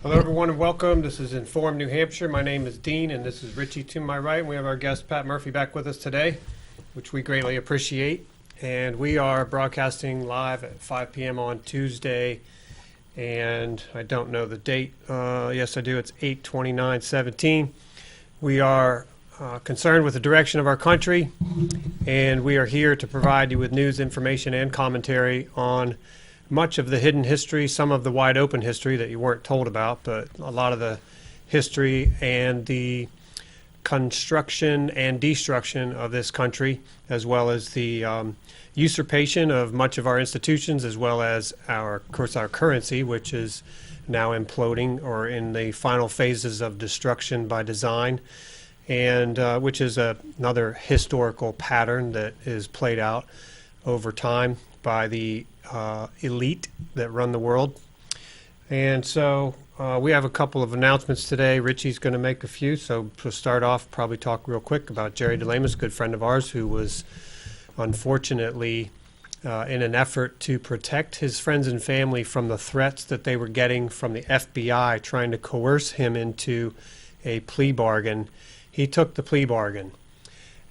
Hello everyone and welcome. This is Inform New Hampshire. My name is Dean and this is Richie to my right. We have our guest Pat Murphy back with us today, which we greatly appreciate. And we are broadcasting live at 5 p.m. on Tuesday. And I don't know the date. Yes, I do. It's 8/29/17. We are concerned with the direction of our country. And we are here to provide you with news, information, and commentary on much of the hidden history, some of the wide open history that you weren't told about, but a lot of the history and the construction and destruction of this country, as well as the usurpation of much of our institutions, as well as of course, our currency, which is now imploding or in the final phases of destruction by design, and which is another historical pattern that is played out over time by the elite that run the world. And so we have a couple of announcements today. Richie's going to make a few. So to start off, probably talk real quick about Jerry DeLamus, a good friend of ours, who was unfortunately in an effort to protect his friends and family from the threats that they were getting from the FBI trying to coerce him into a plea bargain. He took the plea bargain.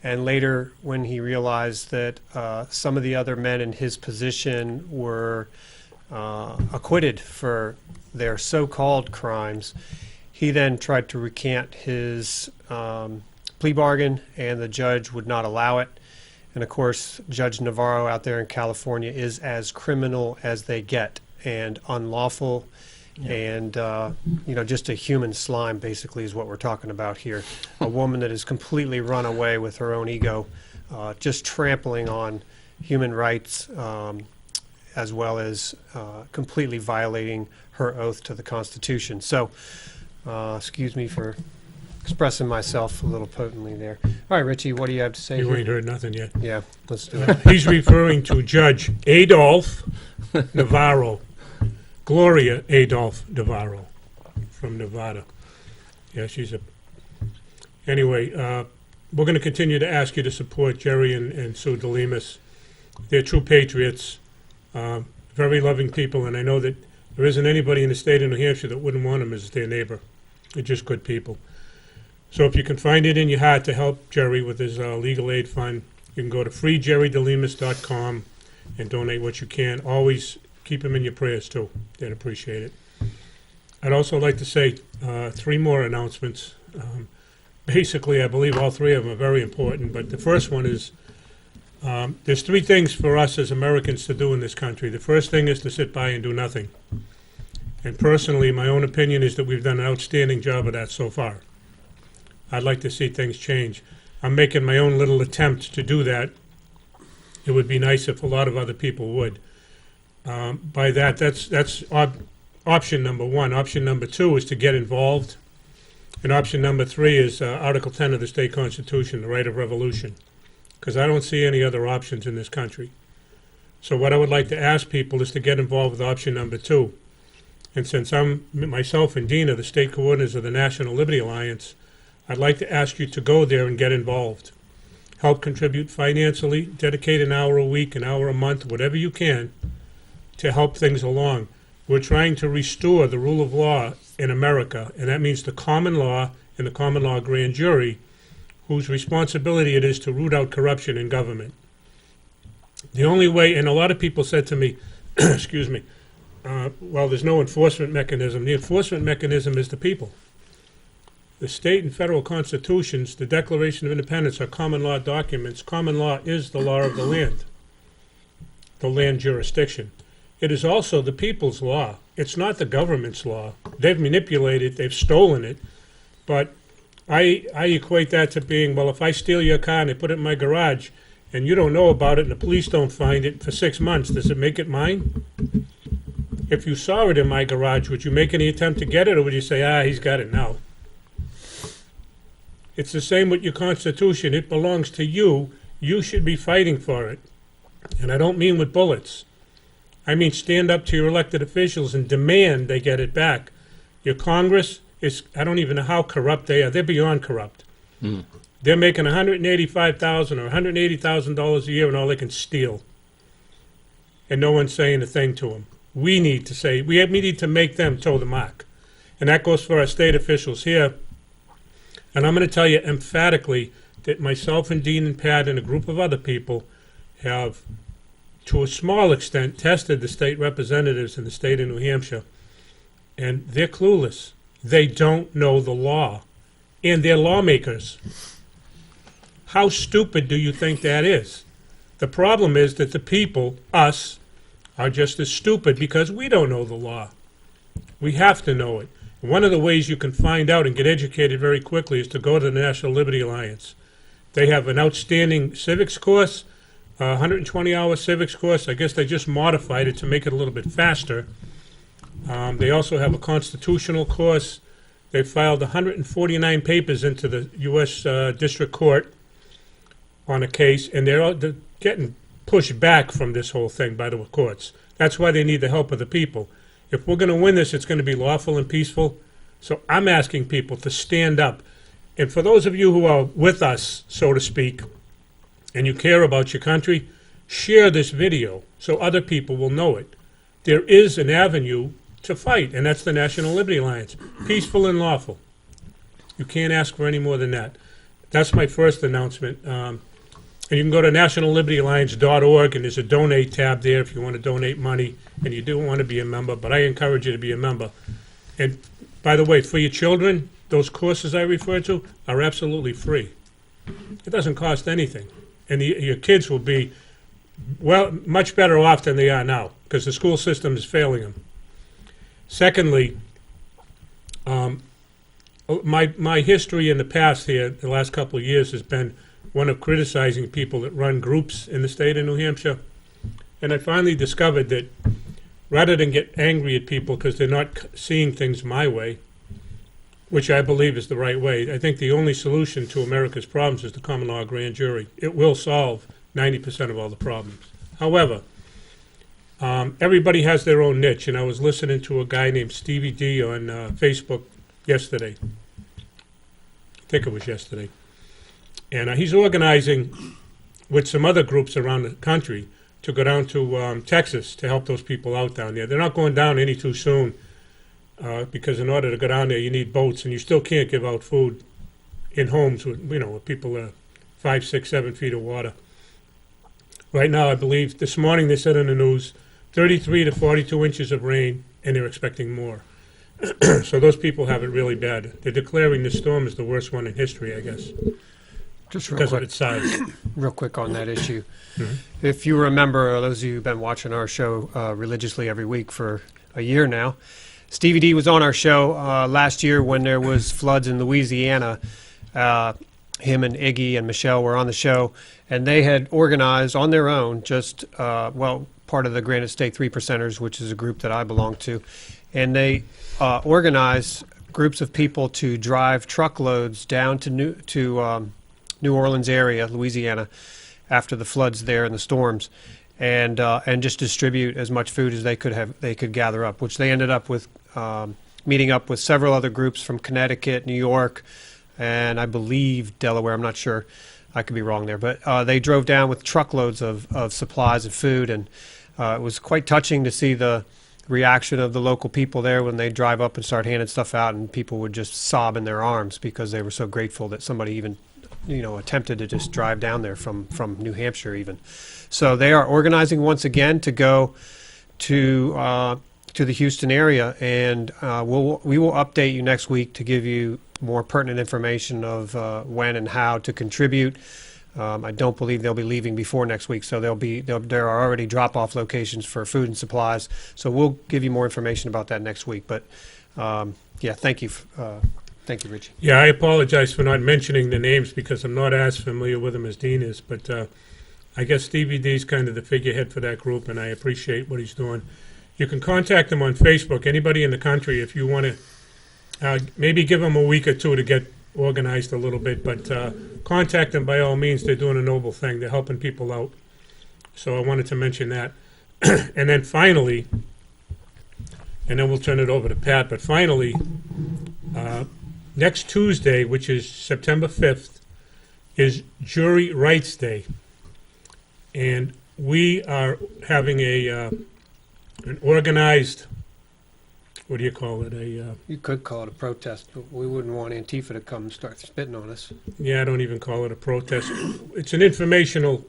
And later, when he realized that some of the other men in his position were acquitted for their so-called crimes, he then tried to recant his plea bargain, and the judge would not allow it. And of course, Judge Navarro out there in California is as criminal as they get and unlawful. And, just a human slime, basically, is what we're talking about here. A woman that has completely run away with her own ego, just trampling on human rights, as well as completely violating her oath to the Constitution. So, excuse me for expressing myself a little potently there. All right, Richie, what do you have to say? You here? ain't heard nothing yet. Yeah, let's do it. He's referring to Judge Adolph Navarro. Gloria Adolph Navarro from Nevada. Yeah, Anyway, we're going to continue to ask you to support Jerry and Sue DeLamus. They're true patriots, very loving people, and I know that there isn't anybody in the state of New Hampshire that wouldn't want them as their neighbor. They're just good people. So if you can find it in your heart to help Jerry with his legal aid fund, you can go to freejerrydelemus.com and donate what you can. Always keep him in your prayers, too. They'd appreciate it. I'd also like to say 3 more announcements. Basically, I believe all 3 of them are very important, but the first one is there's 3 things for us as Americans to do in this country. The first thing is to sit by and do nothing. And personally, my own opinion is that we've done an outstanding job of that so far. I'd like to see things change. I'm making my own little attempt to do that. It would be nice if a lot of other people would. By that's option number 1. Option number 2 is to get involved. And option number 3 is Article 10 of the state constitution, the right of revolution. Because I don't see any other options in this country. So what I would like to ask people is to get involved with option number 2. And since myself and Dean are the state coordinators of the National Liberty Alliance, I'd like to ask you to go there and get involved. Help contribute financially, dedicate an hour a week, an hour a month, whatever you can, to help things along. We're trying to restore the rule of law in America, and that means the common law and the common law grand jury, whose responsibility it is to root out corruption in government. The only way, and a lot of people said to me, excuse me, well, there's no enforcement mechanism. The enforcement mechanism is the people. The state and federal constitutions, the Declaration of Independence, are common law documents. Common law is the law of the land jurisdiction. It is also the people's law. it's not the government's law. They've manipulated, they've stolen it, but I equate that to being, well, if I steal your car and I put it in my garage and you don't know about it and the police don't find it for 6 months, does it make it mine? If you saw it in my garage, would you make any attempt to get it, or would you say, he's got it now? It's the same with your Constitution. It belongs to you. You should be fighting for it. And I don't mean with bullets. I mean stand up to your elected officials and demand they get it back. Your Congress is, I don't even know how corrupt they are. They're beyond corrupt. They're making $185,000 or $180,000 a year, and all they can steal. And no one's saying a thing to them. We need to say, we need to make them toe the mark. And that goes for our state officials here. And I'm going to tell you emphatically that myself and Dean and Pat and a group of other people have, to a small extent, tested the state representatives in the state of New Hampshire. And they're clueless. They don't know the law. And they're lawmakers. How stupid do you think that is? The problem is that the people, us, are just as stupid because we don't know the law. We have to know it. One of the ways you can find out and get educated very quickly is to go to the National Liberty Alliance. They have an outstanding civics course, a 120-hour civics course. I guess they just modified it to make it a little bit faster. They also have a constitutional course. They filed 149 papers into the U.S. District Court on a case, and they're getting pushed back from this whole thing by the courts. That's why they need the help of the people. If we're going to win this, it's going to be lawful and peaceful. So I'm asking people to stand up. And for those of you who are with us, so to speak, and you care about your country, share this video so other people will know it. There is an avenue to fight, and that's the National Liberty Alliance. Peaceful and lawful. You can't ask for any more than that. That's my first announcement. And you can go to nationallibertyalliance.org, and there's a donate tab there if you want to donate money, and you do want to be a member, but I encourage you to be a member. And by the way, for your children, those courses I referred to are absolutely free. It doesn't cost anything. And your kids will be, well, much better off than they are now, because the school system is failing them. Secondly, my history in the past here, the last couple of years, has been one of criticizing people that run groups in the state of New Hampshire. And I finally discovered that rather than get angry at people because they're not seeing things my way, which I believe is the right way, I think the only solution to America's problems is the common law grand jury. It will solve 90% of all the problems. However, everybody has their own niche, and I was listening to a guy named Stevie D on Facebook yesterday. I think it was yesterday. And he's organizing with some other groups around the country to go down to Texas to help those people out down there. They're not going down any too soon because in order to go down there, you need boats, and you still can't give out food in homes with, where people are 5, 6, 7 feet of water. Right now, I believe this morning they said in the news 33 to 42 inches of rain, and they're expecting more. So those people have it really bad. They're declaring this storm is the worst one in history, I guess. Just real because quick, of its size. real quick on that issue. Mm-hmm. If you remember, those of you who've been watching our show religiously every week for a year now, Stevie D was on our show last year when there was floods in Louisiana. Him and Iggy and Michelle were on the show, and they had organized on their own, just, part of the Granite State 3%ers, which is a group that I belong to, and they organized groups of people to drive truckloads down to New Orleans area, Louisiana, after the floods there and the storms, and just distribute as much food as they could gather up, which they ended up with meeting up with several other groups from Connecticut, New York, and I believe Delaware. I'm not sure. I could be wrong there. But they drove down with truckloads of supplies of food, and it was quite touching to see the reaction of the local people there when they drive up and start handing stuff out, and people would just sob in their arms because they were so grateful that somebody even attempted to just drive down there from New Hampshire even. So they are organizing once again to go to the Houston area, and we will update you next week to give you more pertinent information of when and how to contribute. I don't believe they'll be leaving before next week, so there are already drop-off locations for food and supplies. So we'll give you more information about that next week. But yeah, thank you, Richie. Yeah, I apologize for not mentioning the names because I'm not as familiar with them as Dean is, but I guess Stevie D's kind of the figurehead for that group, and I appreciate what he's doing. You can contact him on Facebook, anybody in the country, if you want to maybe give them a week or two to get organized a little bit, but contact them by all means. They're doing a noble thing. They're helping people out. So I wanted to mention that. And then finally, and then we'll turn it over to Pat, but finally, next Tuesday, which is September 5th, is Jury Rights Day. And we are having an organized, what do you call it? You could call it a protest, but we wouldn't want Antifa to come and start spitting on us. Yeah, I don't even call it a protest. It's an informational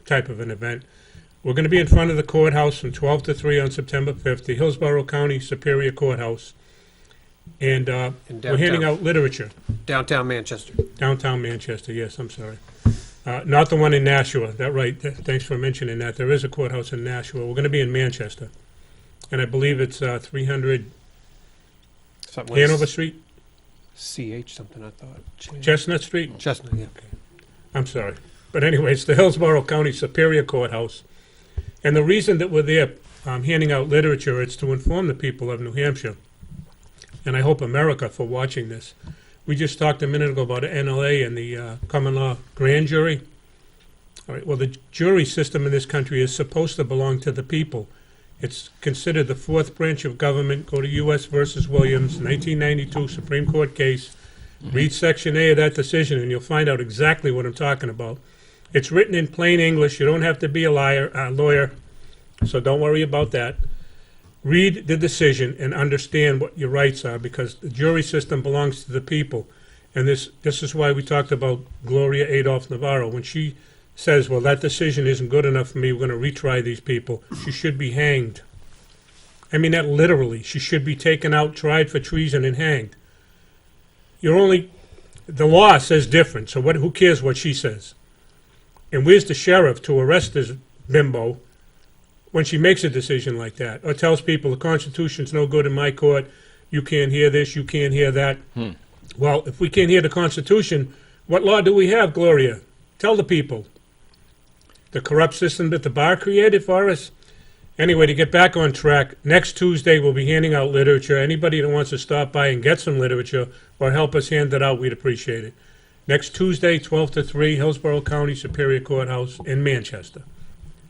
type of an event. We're going to be in front of the courthouse from 12 to 3 on September 5th, the Hillsborough County Superior Courthouse. And we're handing out literature. Downtown Manchester. Downtown Manchester, yes, I'm sorry. Not the one in Nashua, that right. Thanks for mentioning that. There is a courthouse in Nashua. We're going to be in Manchester. And I believe it's 300 Hanover Street? CH something, I thought. Chestnut Street? Chestnut, yeah. Okay. I'm sorry. But anyway, it's the Hillsborough County Superior Courthouse. And the reason that we're there handing out literature, it's to inform the people of New Hampshire, and I hope America, for watching this. We just talked a minute ago about the NLA and the common law grand jury. All right, well, the jury system in this country is supposed to belong to the people. It's considered the fourth branch of government. Go to U.S. versus Williams, 1992 Supreme Court case. Read Section A of that decision, and you'll find out exactly what I'm talking about. It's written in plain English. You don't have to be a lawyer, so don't worry about that. Read the decision and understand what your rights are, because the jury system belongs to the people. And this is why we talked about Gloria Adolph Navarro. When she says, well, that decision isn't good enough for me, we're going to retry these people, she should be hanged. I mean that literally. She should be taken out, tried for treason, and hanged. The law says different, so who cares what she says? And where's the sheriff to arrest this bimbo when she makes a decision like that, or tells people the Constitution's no good in my court, you can't hear this, you can't hear that? Well, if we can't hear the Constitution, what law do we have, Gloria? Tell the people. The corrupt system that the bar created for us? Anyway, to get back on track, next Tuesday we'll be handing out literature. Anybody that wants to stop by and get some literature or help us hand it out, we'd appreciate it. Next Tuesday, 12 to 3, Hillsborough County Superior Courthouse in Manchester.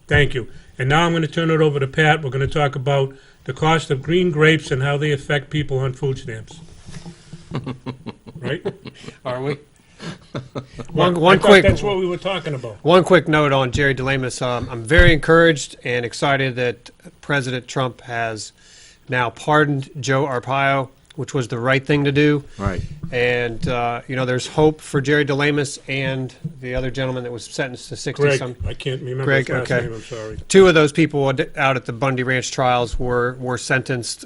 Thank you. And now I'm going to turn it over to Pat. We're going to talk about the cost of green grapes and how they affect people on food stamps. Right? Are we? That's what we were talking about. One quick note on Jerry DeLamus. I'm very encouraged and excited that President Trump has now pardoned Joe Arpaio, which was the right thing to do. Right. And, there's hope for Jerry DeLamus and the other gentleman that was sentenced to 60 Greg, some. I can't remember his last name, I'm sorry. Two of those people out at the Bundy Ranch trials were sentenced,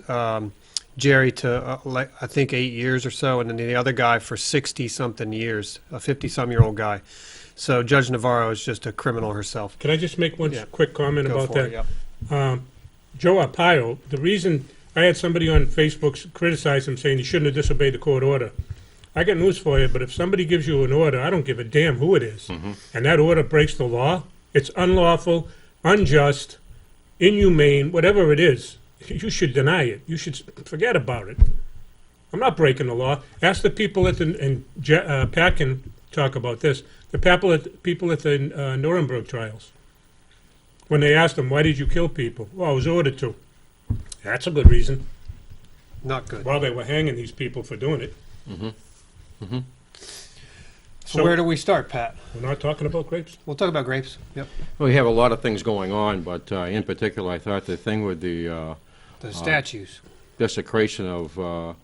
Jerry to, I think, 8 years or so, and then the other guy for 60-something years, a 50-some-year-old guy. So Judge Navarro is just a criminal herself. Can I just make one quick comment about that? Yep. Joe Arpaio, the reason I had somebody on Facebook criticize him, saying he shouldn't have disobeyed the court order. I got news for you, but if somebody gives you an order, I don't give a damn who it is, and that order breaks the law, it's unlawful, unjust, inhumane, whatever it is, you should deny it. You should forget about it. I'm not breaking the law. Ask the people at Pat can talk about this, the people at the Nuremberg trials. When they asked them, why did you kill people? Well, I was ordered to. That's a good reason. Not good. While they were hanging these people for doing it. So where do we start, Pat? We're not talking about grapes? We'll talk about grapes. Yep. Well, we have a lot of things going on, but in particular, I thought the thing with the statues. desecration of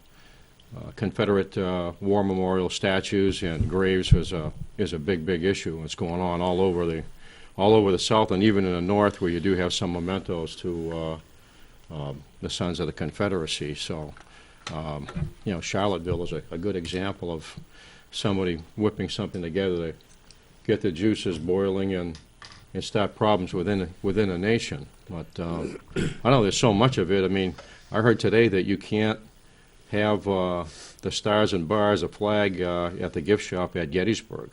Confederate war memorial statues and graves is a big issue. It's going on all over the South, and even in the North, where you do have some mementos to the Sons of the Confederacy. So, Charlottesville is a good example of somebody whipping something together get the juices boiling and start problems within a nation. But I know there's so much of it. I mean, I heard today that you can't have the Stars and Bars, a flag at the gift shop at Gettysburg.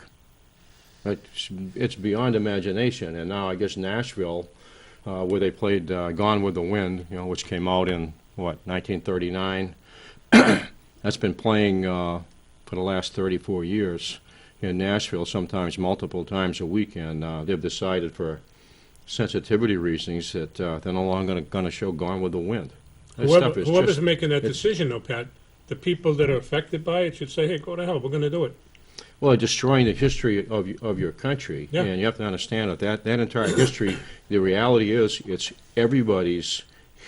It's beyond imagination. And now I guess Nashville, where they played Gone with the Wind, which came out in, 1939, that's been playing for the last 34 years in Nashville, sometimes multiple times a week, and they've decided for sensitivity reasons that they're no longer going to show Gone with the Wind. Whoever's making that decision, though, Pat, the people that are affected by it should say, hey, go to hell, we're going to do it. Well, destroying the history of your country, Yeah. And you have to understand that entire history, the reality is it's everybody's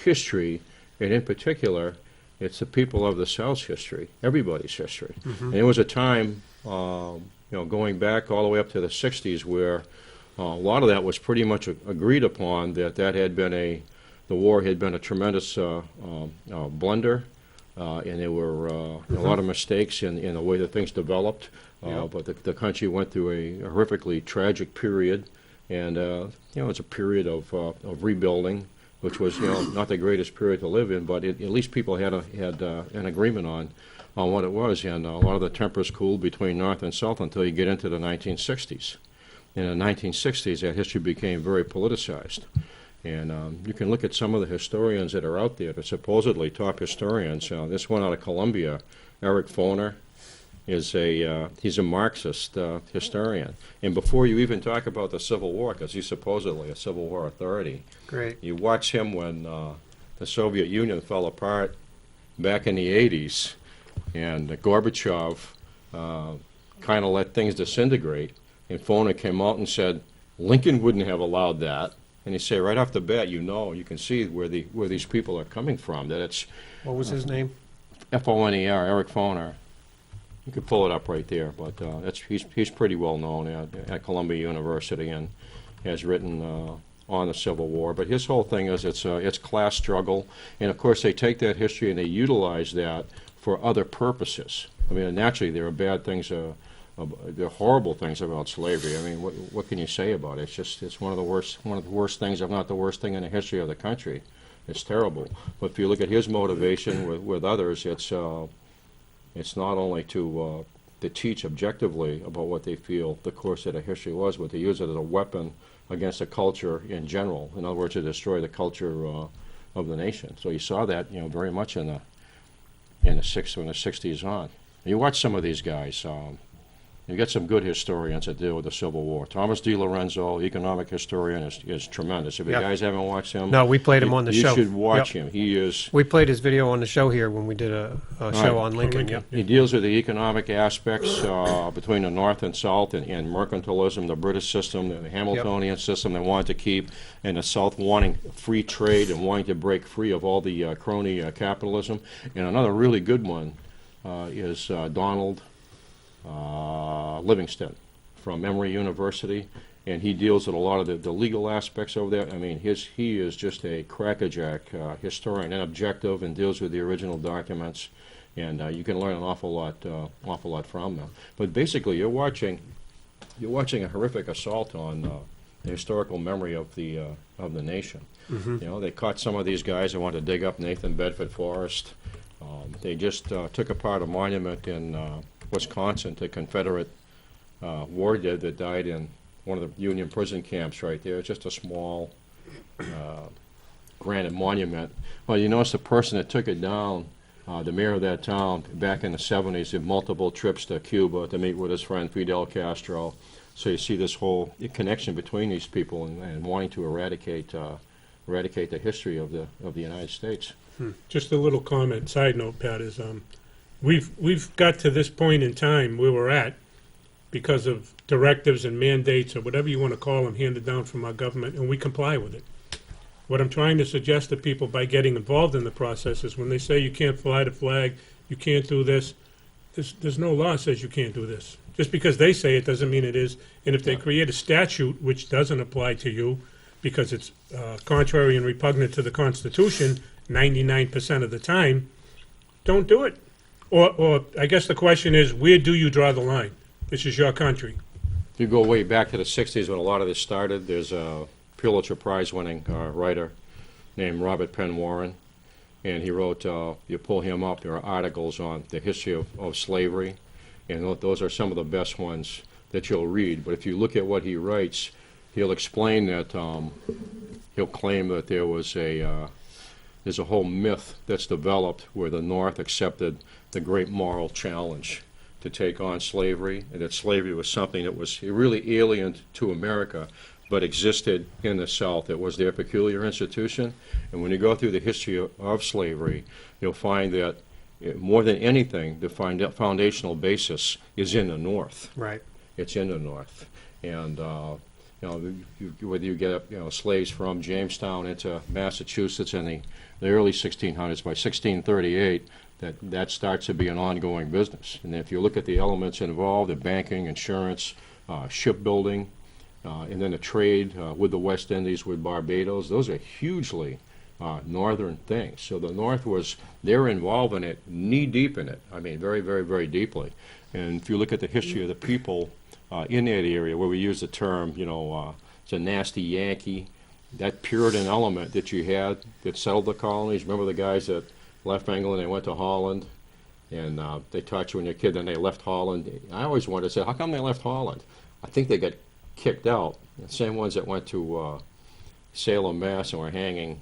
history, and in particular, it's the people of the South's history, everybody's history. And there was a time, going back all the way up to the 60s where a lot of that was pretty much agreed upon, that had been the war had been a tremendous blunder, and there were a lot of mistakes in the way that things developed. But the country went through a horrifically tragic period, and it's a period of rebuilding, which was not the greatest period to live in, but at least people had an agreement on what it was, and a lot of the tempers cooled between North and South until you get into the 1960s. In the 1960s, that history became very politicized. And you can look at some of the historians that are out there, the supposedly top historians. This one out of Columbia, Eric Foner, he's a Marxist historian. And before you even talk about the Civil War, because he's supposedly a Civil War authority, Great. you watch him when the Soviet Union fell apart back in the 80s, and Gorbachev kind of let things disintegrate, and Foner came out and said, Lincoln wouldn't have allowed that. And you say right off the bat, you can see where these people are coming from. That it's What was his name? Foner, Eric Foner. You could pull it up right there, but he's pretty well known at Columbia University and has written on the Civil War. But his whole thing is it's class struggle, and of course they take that history and they utilize that for other purposes. I mean, naturally there are bad things. There are horrible things about slavery. I mean, what can you say about it? It's one of the worst things, if not the worst thing in the history of the country. It's terrible. But if you look at his motivation with others, it's not only to teach objectively about what they feel the course of the history was, but to use it as a weapon against the culture in general. In other words, to destroy the culture of the nation. So you saw that, very much in the 60s on. You watch some of these guys. You get some good historians that deal with the Civil War. Thomas DiLorenzo, economic historian, is tremendous. If you guys haven't watched him, No, we played him on the show. You should watch him. He is. We played his video on the show here when we did a show on Lincoln. Yep. He deals with the economic aspects between the North and South, and mercantilism, the British system, the Hamiltonian system they wanted to keep, and the South wanting free trade and wanting to break free of all the crony capitalism. And another really good one is Donald Livingston from Emory University, and he deals with a lot of the legal aspects over there. I mean, he is just a crackerjack historian and objective, and deals with the original documents, and you can learn an awful lot from them. But basically, you're watching a horrific assault on the historical memory of the nation. They caught some of these guys that wanted to dig up Nathan Bedford Forest. They just took apart a monument in Wisconsin to Confederate war dead that died in one of the Union prison camps right there. It's just a small granite monument. Well, you notice the person that took it down, the mayor of that town, back in the 70s, did multiple trips to Cuba to meet with his friend Fidel Castro. So you see this whole connection between these people and wanting to eradicate the history of the United States. Just a little comment, side note, Pat, is we've got to this point in time where we're at because of directives and mandates or whatever you want to call them handed down from our government, and we comply with it. What I'm trying to suggest to people by getting involved in the process is when they say you can't fly the flag, you can't do this, there's no law that says you can't do this. Just because they say it doesn't mean it is. And if they create a statute which doesn't apply to you because it's contrary and repugnant to the Constitution 99% of the time, don't do it. Or I guess the question is, where do you draw the line? This is your country. If you go way back to the 60s when a lot of this started, there's a Pulitzer Prize-winning writer named Robert Penn Warren, and he wrote, you pull him up, there are articles on the history of slavery, and those are some of the best ones that you'll read. But if you look at what he writes, he'll explain that, he'll claim that there's a whole myth that's developed where the North accepted the great moral challenge to take on slavery, and that slavery was something that was really alien to America, but existed in the South. It was their peculiar institution. And when you go through the history of slavery, you'll find that more than anything, the foundational basis is in the North. Right. It's in the North. And whether you get slaves from Jamestown into Massachusetts in the early 1600s, by 1638, that starts to be an ongoing business. And if you look at the elements involved, the banking, insurance, shipbuilding, and then the trade with the West Indies, with Barbados, those are hugely northern things. So the North they're involved in it, knee-deep in it. I mean, very, very, very deeply. And if you look at the history of the people in that area, where we use the term, it's a nasty Yankee, that Puritan element that you had that settled the colonies. Remember the guys that left England, they went to Holland, and they taught you when you're a kid, then they left Holland. I always wanted to say, how come they left Holland? I think they got kicked out. The same ones that went to Salem, Mass, and were hanging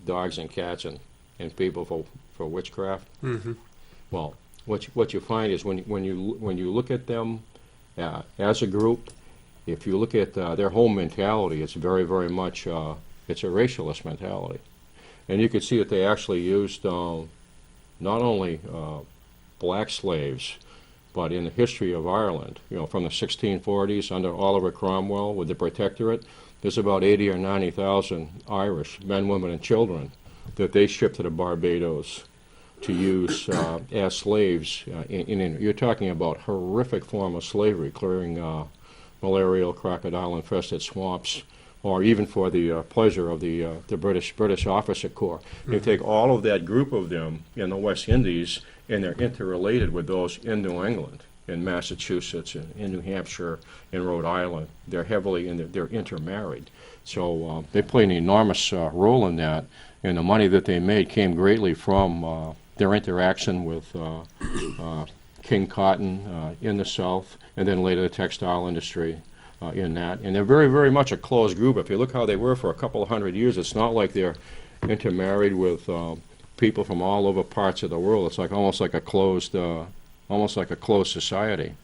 dogs and cats and people for witchcraft. Mm-hmm. Well, what you find is when you look at them as a group, if you look at their whole mentality, it's very, very much it's a racialist mentality. And you could see that they actually used not only black slaves, but in the history of Ireland, from the 1640s under Oliver Cromwell with the Protectorate, there's about 80 or 90,000 Irish men, women, and children that they shipped to the Barbados to use as slaves. You're talking about horrific form of slavery, clearing malarial, crocodile-infested swamps, or even for the pleasure of the British officer corps. Mm-hmm. You take all of that group of them in the West Indies, and they're interrelated with those in New England, in Massachusetts, in New Hampshire, in Rhode Island. They're heavily they're intermarried. So they played an enormous role in that, and the money that they made came greatly from their interaction with King Cotton in the South, and then later the textile industry in that. And they're very, very much a closed group. If you look how they were for a couple of hundred years, it's not like they're intermarried with people from all over parts of the world. It's almost like a closed society.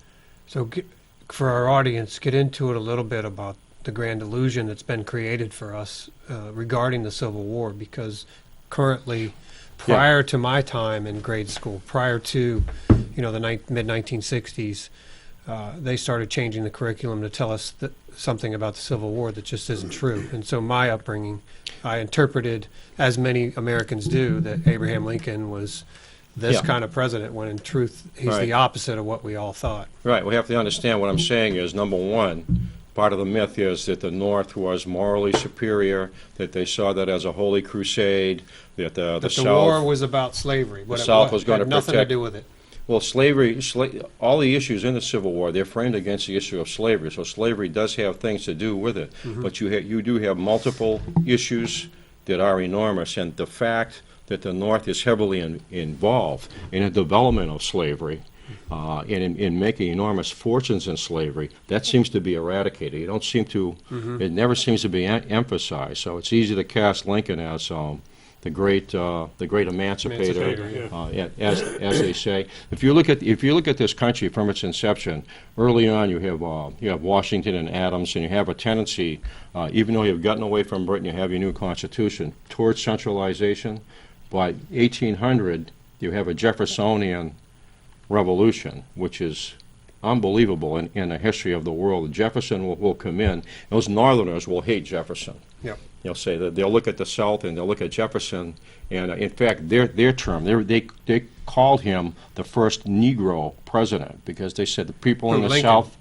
So for our audience, get into it a little bit about the grand illusion that's been created for us regarding the Civil War, because currently, prior to my time in grade school, prior to the mid-1960s, they started changing the curriculum to tell us something about the Civil War that just isn't true. And so my upbringing, I interpreted, as many Americans do, that Abraham Lincoln was this kind of president, when in truth he's the opposite of what we all thought. Right. We have to understand what I'm saying is, number one, part of the myth is that the North was morally superior, that they saw that as a holy crusade, that the South... war was about slavery. The South was going to protect... nothing to do with it. Well, slavery, all the issues in the Civil War, they're framed against the issue of slavery. So slavery does have things to do with it. Mm-hmm. But you do have multiple issues that are enormous. And the fact that the North is heavily involved in the development of slavery, in making enormous fortunes in slavery, that seems to be eradicated. It never seems to be emphasized. So it's easy to cast Lincoln as the great emancipator, as they say. If you look at this country from its inception, early on you have Washington and Adams, and you have a tendency, even though you've gotten away from Britain, you have your new Constitution, towards centralization. By 1800, you have a Jeffersonian revolution, which is unbelievable in the history of the world. Jefferson will come in. Those Northerners will hate Jefferson. Yep. They'll say that they'll look at the South and they'll look at Jefferson, and in fact, their term, they called him the first Negro president, because they said the people in the Lincoln. South.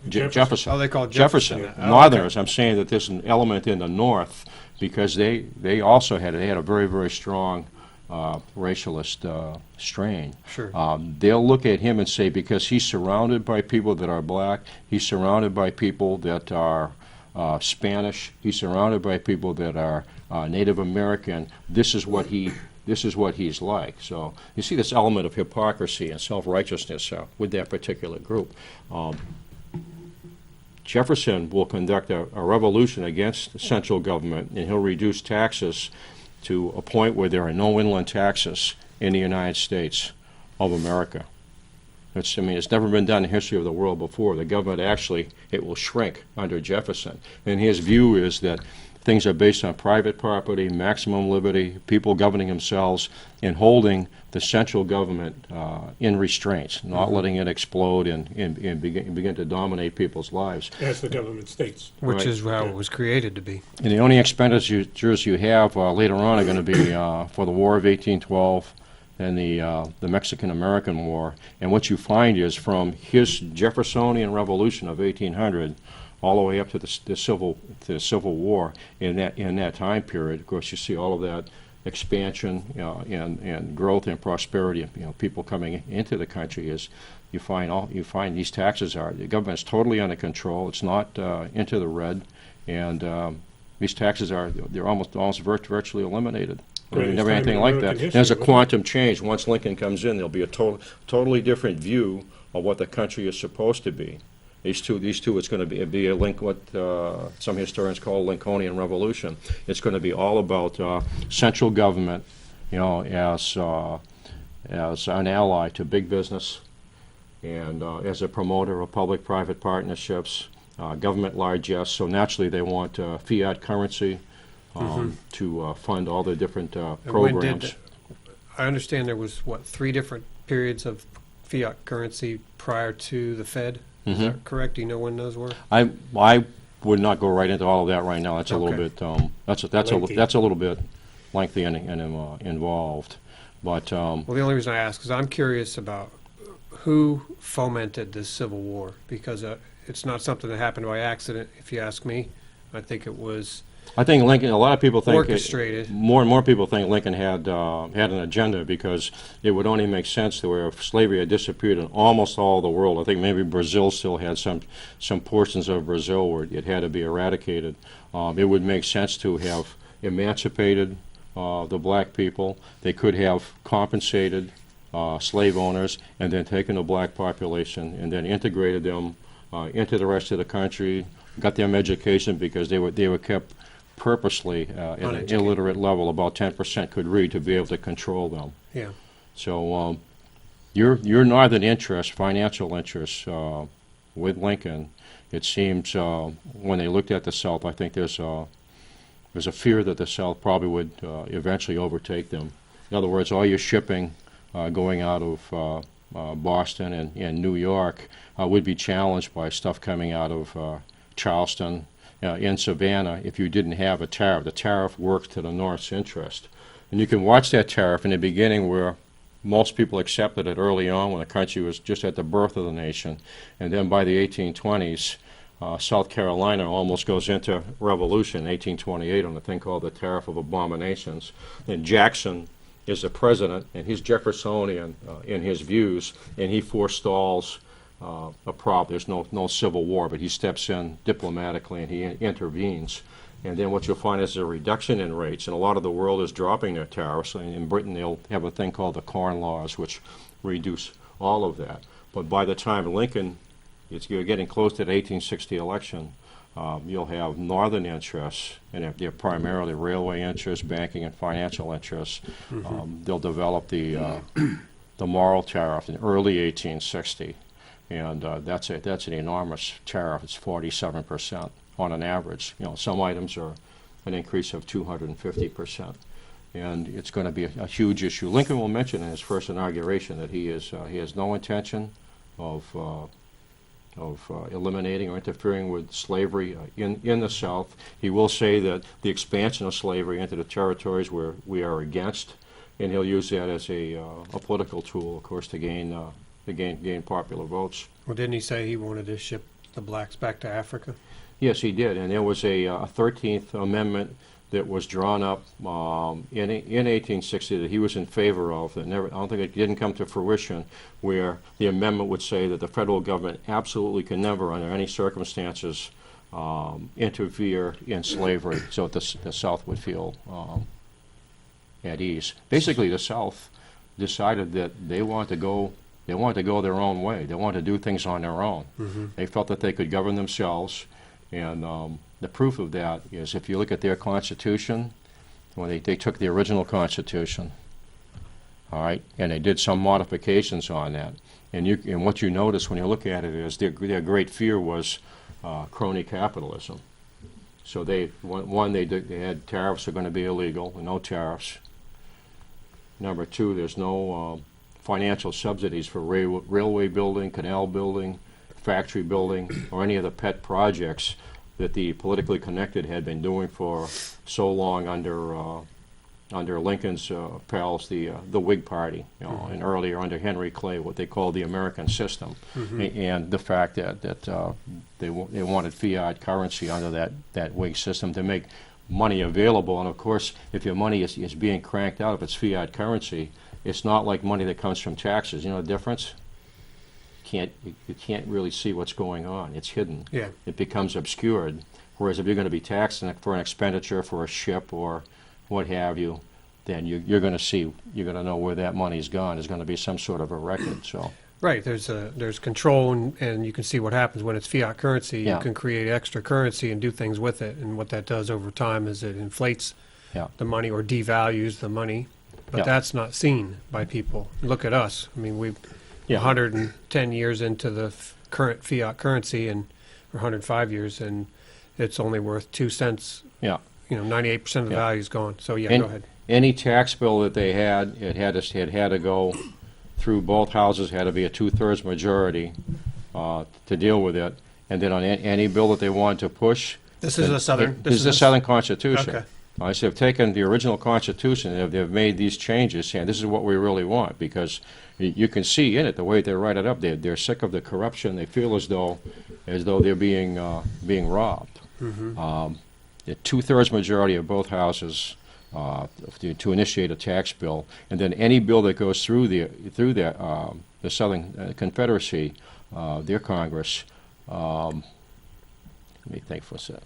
Jefferson. Oh, they called Jefferson. Jefferson. Northerners. I'm saying that there's an element in the North, because they also had a very, very strong racialist strain. Sure. They'll look at him and say, because he's surrounded by people that are black, he's surrounded by people that are Spanish, he's surrounded by people that are Native American, this is what he's like. So you see this element of hypocrisy and self-righteousness with that particular group. Jefferson will conduct a revolution against the central government, and he'll reduce taxes to a point where there are no inland taxes in the United States of America. It's never been done in the history of the world before. The government it will shrink under Jefferson. And his view is that things are based on private property, maximum liberty, people governing themselves, and holding the central government in restraints, not letting it explode and begin to dominate people's lives. As the government states. Which Right. is how it was created to be. And the only expenditures you have later on are going to be for the War of 1812 and the Mexican-American War. And what you find is from his Jeffersonian Revolution of 1800 all the way up to the Civil War, in that time period, of course, you see all of that expansion and growth and prosperity. People coming into the country is you find these taxes the government's totally under control. It's not into the red, and these taxes they're almost virtually eliminated. Greatest Never time in anything like that. American history, There's a wasn't it? quantum change. Once Lincoln comes in, there'll be a totally different view of what the country is supposed to be. These two, it's going to be a link. What some historians call Lincolnian Revolution. It's going to be all about central government, as an ally to big business, and as a promoter of public-private partnerships, government largesse. So naturally, they want fiat currency to fund all the different And programs. I understand there was, 3 different periods of fiat currency prior to the Fed? Is that correct? Do you know when those were? I would not go right into all of that right now. That's a little bit that's a little bit lengthy and involved. But Well, the only reason I ask is I'm curious about who fomented this Civil War, because it's not something that happened by accident, if you ask me. I think it was I think Lincoln. A lot of people think orchestrated. more and more people think Lincoln had an agenda, because it would only make sense to where if slavery had disappeared in almost all the world. I think maybe Brazil still had some portions of Brazil where it had to be eradicated. It would make sense to have emancipated the black people. They could have compensated slave owners, and then taken the black population and then integrated them into the rest of the country, got them education, because they were kept purposely at an Uneducated. illiterate level. About 10% could read to be able to control them. Yeah. So your northern interests, financial interests, with Lincoln, it seems when they looked at the South, I think there's a fear that the South probably would eventually overtake them. In other words, all your shipping going out of Boston and New York would be challenged by stuff coming out of Charleston, in Savannah, if you didn't have a tariff. The tariff worked to the North's interest. And you can watch that tariff in the beginning, where most people accepted it early on when the country was just at the birth of the nation. And then by the 1820s, South Carolina almost goes into revolution in 1828 on a thing called the Tariff of Abominations. And Jackson is the president, and he's Jeffersonian in his views, and he forestalls a problem. There's no civil war, but he steps in diplomatically and he intervenes. And then what you'll find is a reduction in rates, and a lot of the world is dropping their tariffs. And in Britain, they'll have a thing called the Corn Laws, which reduce all of that. But by the time Lincoln, you're getting close to the 1860 election, you'll have northern interests, and they're primarily railway interests, banking and financial interests. They'll develop the Morrill Tariff in early 1860. And that's an enormous tariff. It's 47% on an average. Some items are an increase of 250%, and it's going to be a huge issue. Lincoln will mention in his first inauguration that he has no intention of eliminating or interfering with slavery in the South. He will say that the expansion of slavery into the territories where we are against, and he'll use that as a political tool, of course, to gain popular votes. Well, didn't he say he wanted to ship the blacks back to Africa? Yes, he did, and there was a 13th Amendment that was drawn up in 1860 that he was in favor of, that never, I don't think it didn't come to fruition, where the amendment would say that the federal government absolutely can never, under any circumstances, interfere in slavery, so that the South would feel at ease. Basically, the South decided that they wanted to go their own way. They wanted to do things on their own. They felt that they could govern themselves, and the proof of that is if you look at their Constitution, when they took the original Constitution, all right, and they did some modifications on that, and what you notice when you look at it is their great fear was crony capitalism. So they had tariffs are going to be illegal, no tariffs. Number two, there's no financial subsidies for railway building, canal building, factory building, or any of the pet projects that the politically connected had been doing for so long under Lincoln's pals, the Whig Party, and earlier under Henry Clay, what they called the American system, and the fact that they wanted fiat currency under that Whig system to make money available. And of course, if your money is being cranked out, if it's fiat currency, it's not like money that comes from taxes. You know the difference? You can't really see what's going on. It's hidden. Yeah. It becomes obscured. Whereas if you're going to be taxed for an expenditure for a ship or what have you, then you're going to know where that money's gone. There's going to be some sort of a record. So. Right, there's control, and you can see what happens when it's fiat currency. Yeah. You can create extra currency and do things with it, and what that does over time is it inflates the money or devalues the money, but that's not seen by people. Look at us. I mean, we've 110 years into the current fiat currency, and 105 years, and it's only worth 2 cents. Yeah. 98% of the value is gone. So go ahead. Any tax bill that they had, it had to go through both houses, had to be a 2/3 majority to deal with it, and then on any bill that they wanted to push. This is the Southern Constitution. Okay. I said, they've taken the original Constitution and they've made these changes, saying this is what we really want, because you can see in it the way they write it up. They're sick of the corruption. They feel as though they're being robbed. The 2/3 majority of both houses to initiate a tax bill, and then any bill that goes through the Southern Confederacy, their Congress. Let me think for a sec.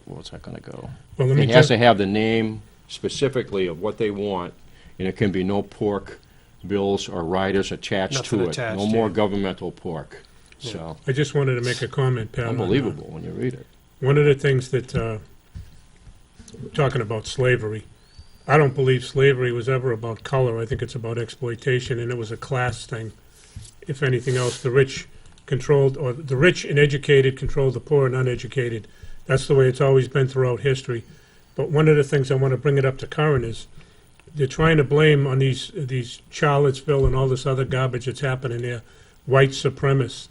What's that going to go? Well, It has to have the name specifically of what they want, and it can be no pork bills or riders attached Nothing to it. attached, No more governmental pork. So I just wanted to make a comment, Pat. unbelievable when you read it. One of the things that, talking about slavery, I don't believe slavery was ever about color. I think it's about exploitation, and it was a class thing. If anything else, the rich and educated controlled the poor and uneducated. That's the way it's always been throughout history. But one of the things I want to bring it up to current is they're trying to blame on these Charlottesville and all this other garbage that's happening there, white supremacists.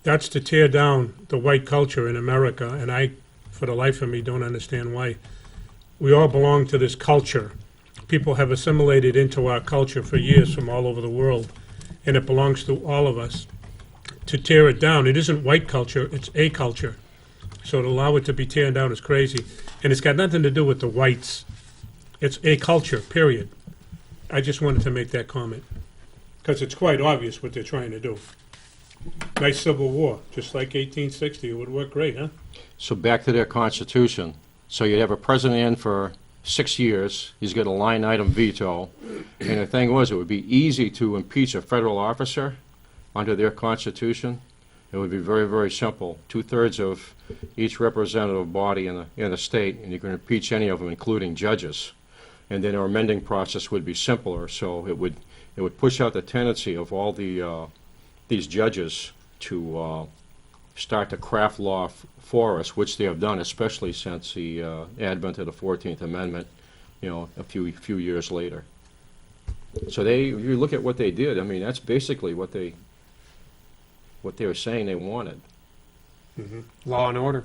That's to tear down the white culture in America, and I, for the life of me, don't understand why. We all belong to this culture. People have assimilated into our culture for years from all over the world, and it belongs to all of us. To tear it down, it isn't white culture, it's a culture. So to allow it to be torn down is crazy. And it's got nothing to do with the whites. It's a culture, period. I just wanted to make that comment, because it's quite obvious what they're trying to do. Nice Civil War, just like 1860, it would work great, huh? So back to their Constitution. So you'd have a president in for 6 years. He's got a line item veto. And the thing was, it would be easy to impeach a federal officer under their Constitution. It would be very, very simple. 2/3 of each representative body in the state, and you can impeach any of them, including judges. And then our amending process would be simpler. So it would push out the tendency of all these judges to start to craft law for us, which they have done, especially since the advent of the 14th Amendment, a few years later. So you look at what they did. I mean, that's basically what they were saying they wanted. Law and order,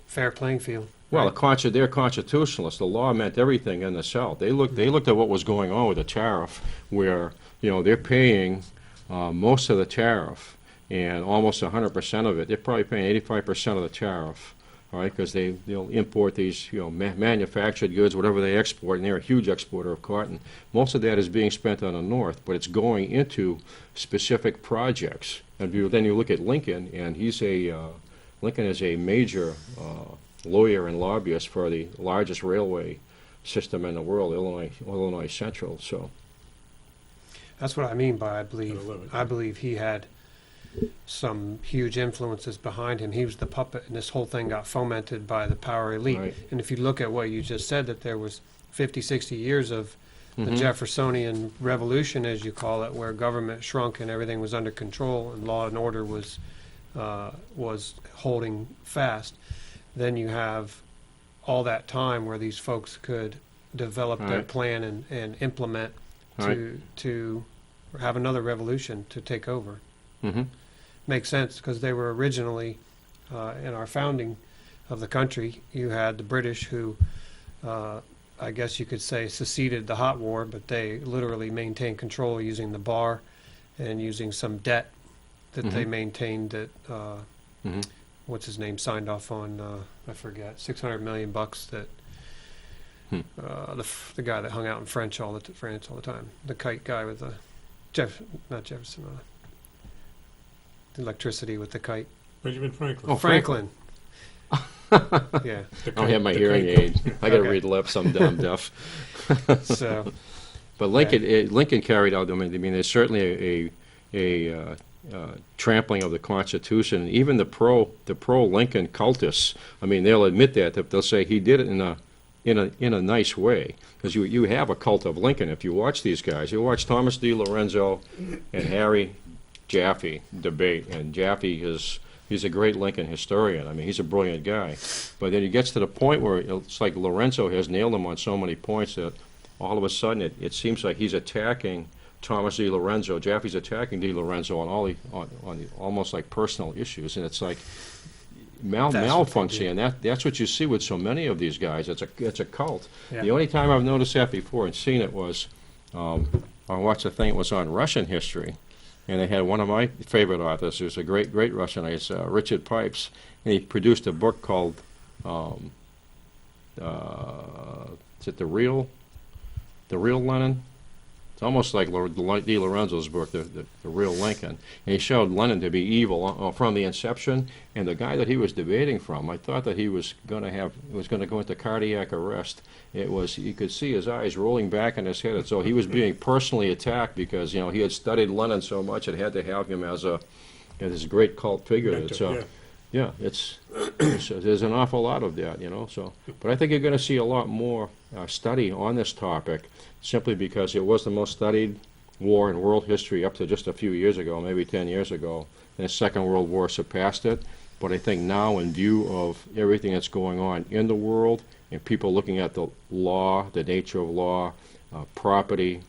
fair playing field. Well, they're constitutionalists. The law meant everything in the South. They looked at what was going on with the tariff, where they're paying most of the tariff, and almost 100% of it. They're probably paying 85% of the tariff, all right, because they'll import these, manufactured goods, whatever they export, and they're a huge exporter of cotton. Most of that is being spent on the North, but it's going into specific projects. And then you look at Lincoln, and Lincoln is a major lawyer and lobbyist for the largest railway system in the world, Illinois Central. So That's what I mean by I love it. I believe he had some huge influences behind him. He was the puppet, and this whole thing got fomented by the power elite. Right. And if you look at what you just said, that there was 50, 60 years of the Mhm. Jeffersonian Revolution, as you call it, where government shrunk and everything was under control and law and order was holding fast. Then you have all that time where these folks could develop their Right. plan and implement Right. to have another revolution to take over. hmm Makes sense, because they were originally, in our founding of the country, you had the British who, I guess you could say, seceded the hot war, but they literally maintained control using the bar and using some debt that they Mhm. maintained that, hmm what's his name, signed off on, I forget, $600 million that, Hmm. the guy that hung out in France all the time, the kite guy with the, not Jefferson, the electricity with the kite. Benjamin Franklin. Oh, Franklin. Yeah. The I don't have my the hearing kite. aid. I got to Okay. read lips. I'm deaf. So, But Lincoln carried out. I mean, there's certainly a trampling of the Constitution. Even the pro Lincoln cultists. I mean, they'll admit that they'll say he did it in a nice way, because you have a cult of Lincoln. If you watch these guys, you watch Thomas D. Lorenzo and Harry Jaffe debate, and Jaffe he's a great Lincoln historian. I mean, he's a brilliant guy. But then he gets to the point where it's like Lorenzo has nailed him on so many points that all of a sudden it seems like he's attacking Thomas D. Lorenzo. Jaffe's attacking D. Lorenzo on almost like personal issues, and it's like That's what they malfunctioning. And that's what you see with so many of these guys. It's a cult. Yeah. The only time I've noticed that before and seen it was I watched a thing. It was on Russian history. And they had one of my favorite authors, who's a great Russian, Richard Pipes, and he produced a book called, is it the real Lenin? It's almost like D. Lorenzo's book, the real Lincoln. And he showed Lenin to be evil from the inception. And the guy that he was debating from, I thought that he was going to go into cardiac arrest. You could see his eyes rolling back in his head. And so he was being personally attacked because he had studied Lenin so much and had to have him as this great cult figure. Mentor, Yeah, there's an awful lot of that, So, but I think you're going to see a lot more study on this topic, simply because it was the most studied war in world history up to just a few years ago, maybe 10 years ago. And the Second World War surpassed it. But I think now, in view of everything that's going on in the world, and people looking at the law, the nature of law, property,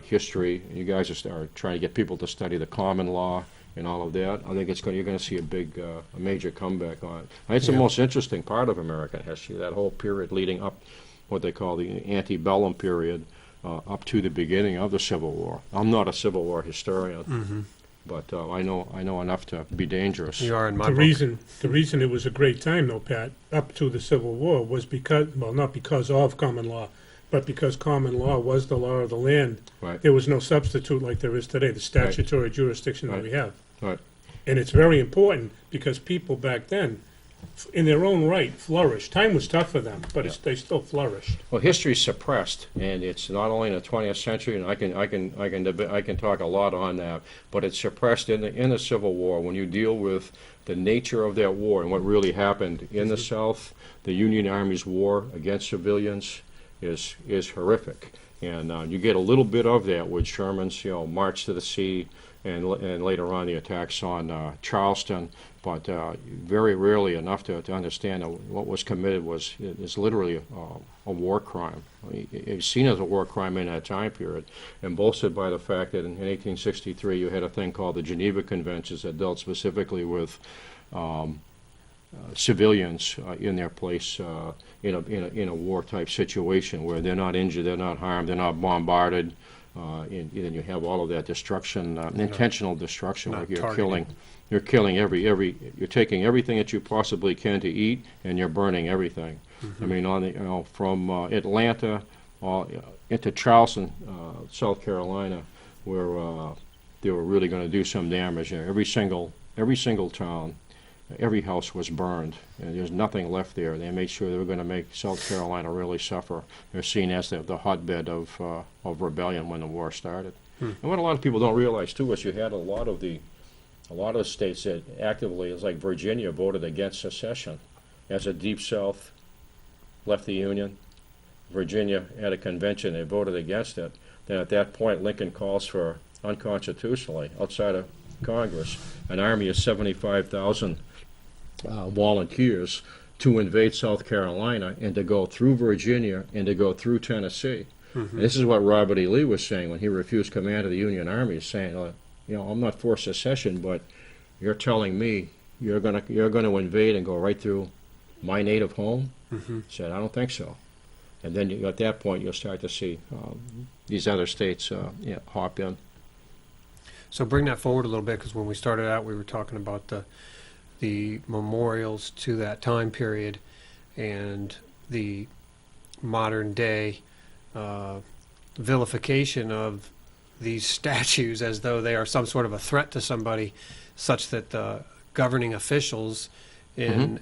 history, and you guys are trying to get people to study the common law and all of that. I think you're going to see a major comeback on it. I think it's the most interesting part of American history, that whole period leading up, what they call the antebellum period, up to the beginning of the Civil War. I'm not a Civil War historian, but I know enough to be dangerous. you are in my The book. reason it was a great time, though, Pat, up to the Civil War was not because of common law, but because common law was the law of the land. Right. There was no substitute like there is today, the statutory jurisdiction that Right. we have. Right. And it's very important because people back then, in their own right, flourished. Time was tough for them, but they still flourished. Well, history's suppressed, and it's not only in the 20th century, and I can talk a lot on that, but it's suppressed in the Civil War. When you deal with the nature of that war and what really happened in the South, the Union Army's war against civilians is horrific, and you get a little bit of that with Sherman's march to the sea, and later on the attacks on Charleston. But very rarely enough to understand that what was committed is literally a war crime. It's seen as a war crime in that time period, and bolstered by the fact that in 1863 you had a thing called the Geneva Conventions that dealt specifically with civilians in their place in a war type situation where they're not injured, they're not harmed, they're not bombarded. And then you have all of that destruction, intentional destruction, Not like you're targeting. killing you're taking everything that you possibly can to eat, and you're burning everything. I mean, from Atlanta into Charleston, South Carolina, where they were really going to do some damage. Every single town, every house was burned, and there's nothing left there. They made sure they were going to make South Carolina really suffer. They're seen as the hotbed of rebellion when the war started. And what a lot of people don't realize too is you had a lot of states that actively, it's like Virginia, voted against secession. As the Deep South left the Union, Virginia had a convention. They voted against it. Then at that point, Lincoln calls for unconstitutionally, outside of Congress, an army of 75,000 volunteers to invade South Carolina and to go through Virginia and to go through Tennessee. And this is what Robert E. Lee was saying when he refused command of the Union Army, saying, I'm not for secession, but you're telling me you're going to invade and go right through my native home? He said, I don't think so. And then at that point, you'll start to see these other states hop in. So bring that forward a little bit, because when we started out, we were talking about the memorials to that time period and the modern day vilification of these statues as though they are some sort of a threat to somebody, such that the governing officials in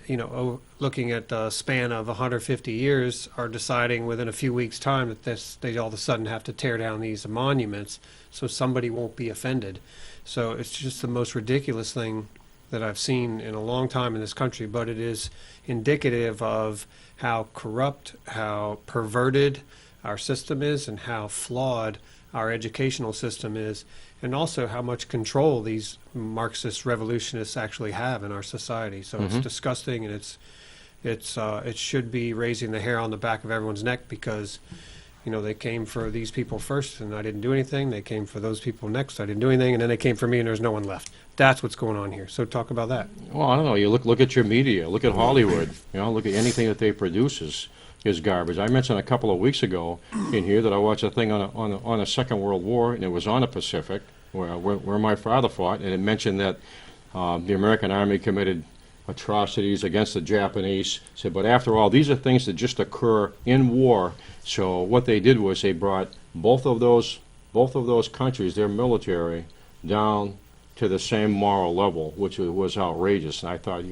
looking at the span of 150 years are deciding within a few weeks' time that they all of a sudden have to tear down these monuments so somebody won't be offended. So it's just the most ridiculous thing that I've seen in a long time in this country, but it is indicative of how corrupt, how perverted our system is, and how flawed our educational system is, and also how much control these Marxist revolutionists actually have in our society. So it's disgusting, and it should be raising the hair on the back of everyone's neck, because they came for these people first and I didn't do anything. They came for those people next, I didn't do anything, and then they came for me and there's no one left. That's what's going on here. So talk about that. Well, I don't know. You look at your media. Look at Hollywood. Look at anything that they produce is garbage. I mentioned a couple of weeks ago in here that I watched a thing on the Second World War, and it was on the Pacific, where my father fought, and it mentioned that the American Army committed atrocities against the Japanese. Said, but after all, these are things that just occur in war. So what they did was they brought both of those countries, their military, down to the same moral level, which was outrageous. And I thought,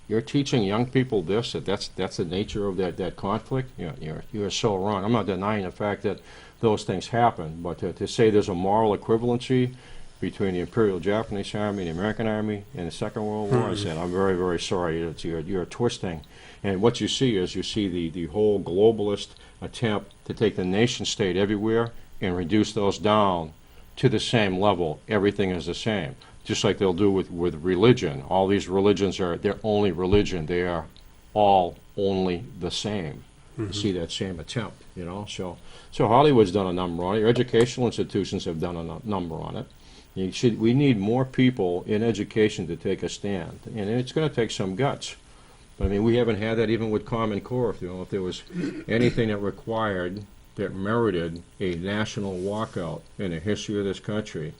you're teaching young people that's the nature of that conflict? You're so wrong. I'm not denying the fact that those things happen, but to say there's a moral equivalency between the Imperial Japanese Army and the American Army in the Second World War, I said, I'm very, very sorry. You're twisting. And what you see is the whole globalist attempt to take the nation state everywhere and reduce those down to the same level. Everything is the same. Just like they'll do with religion. All these religions they're only religion. They are all only the same. You see that same attempt, So Hollywood's done a number on it. Your educational institutions have done a number on it. We need more people in education to take a stand, and it's going to take some guts. But I mean, we haven't had that even with Common Core. If there was anything that merited a national walkout in the history of this country,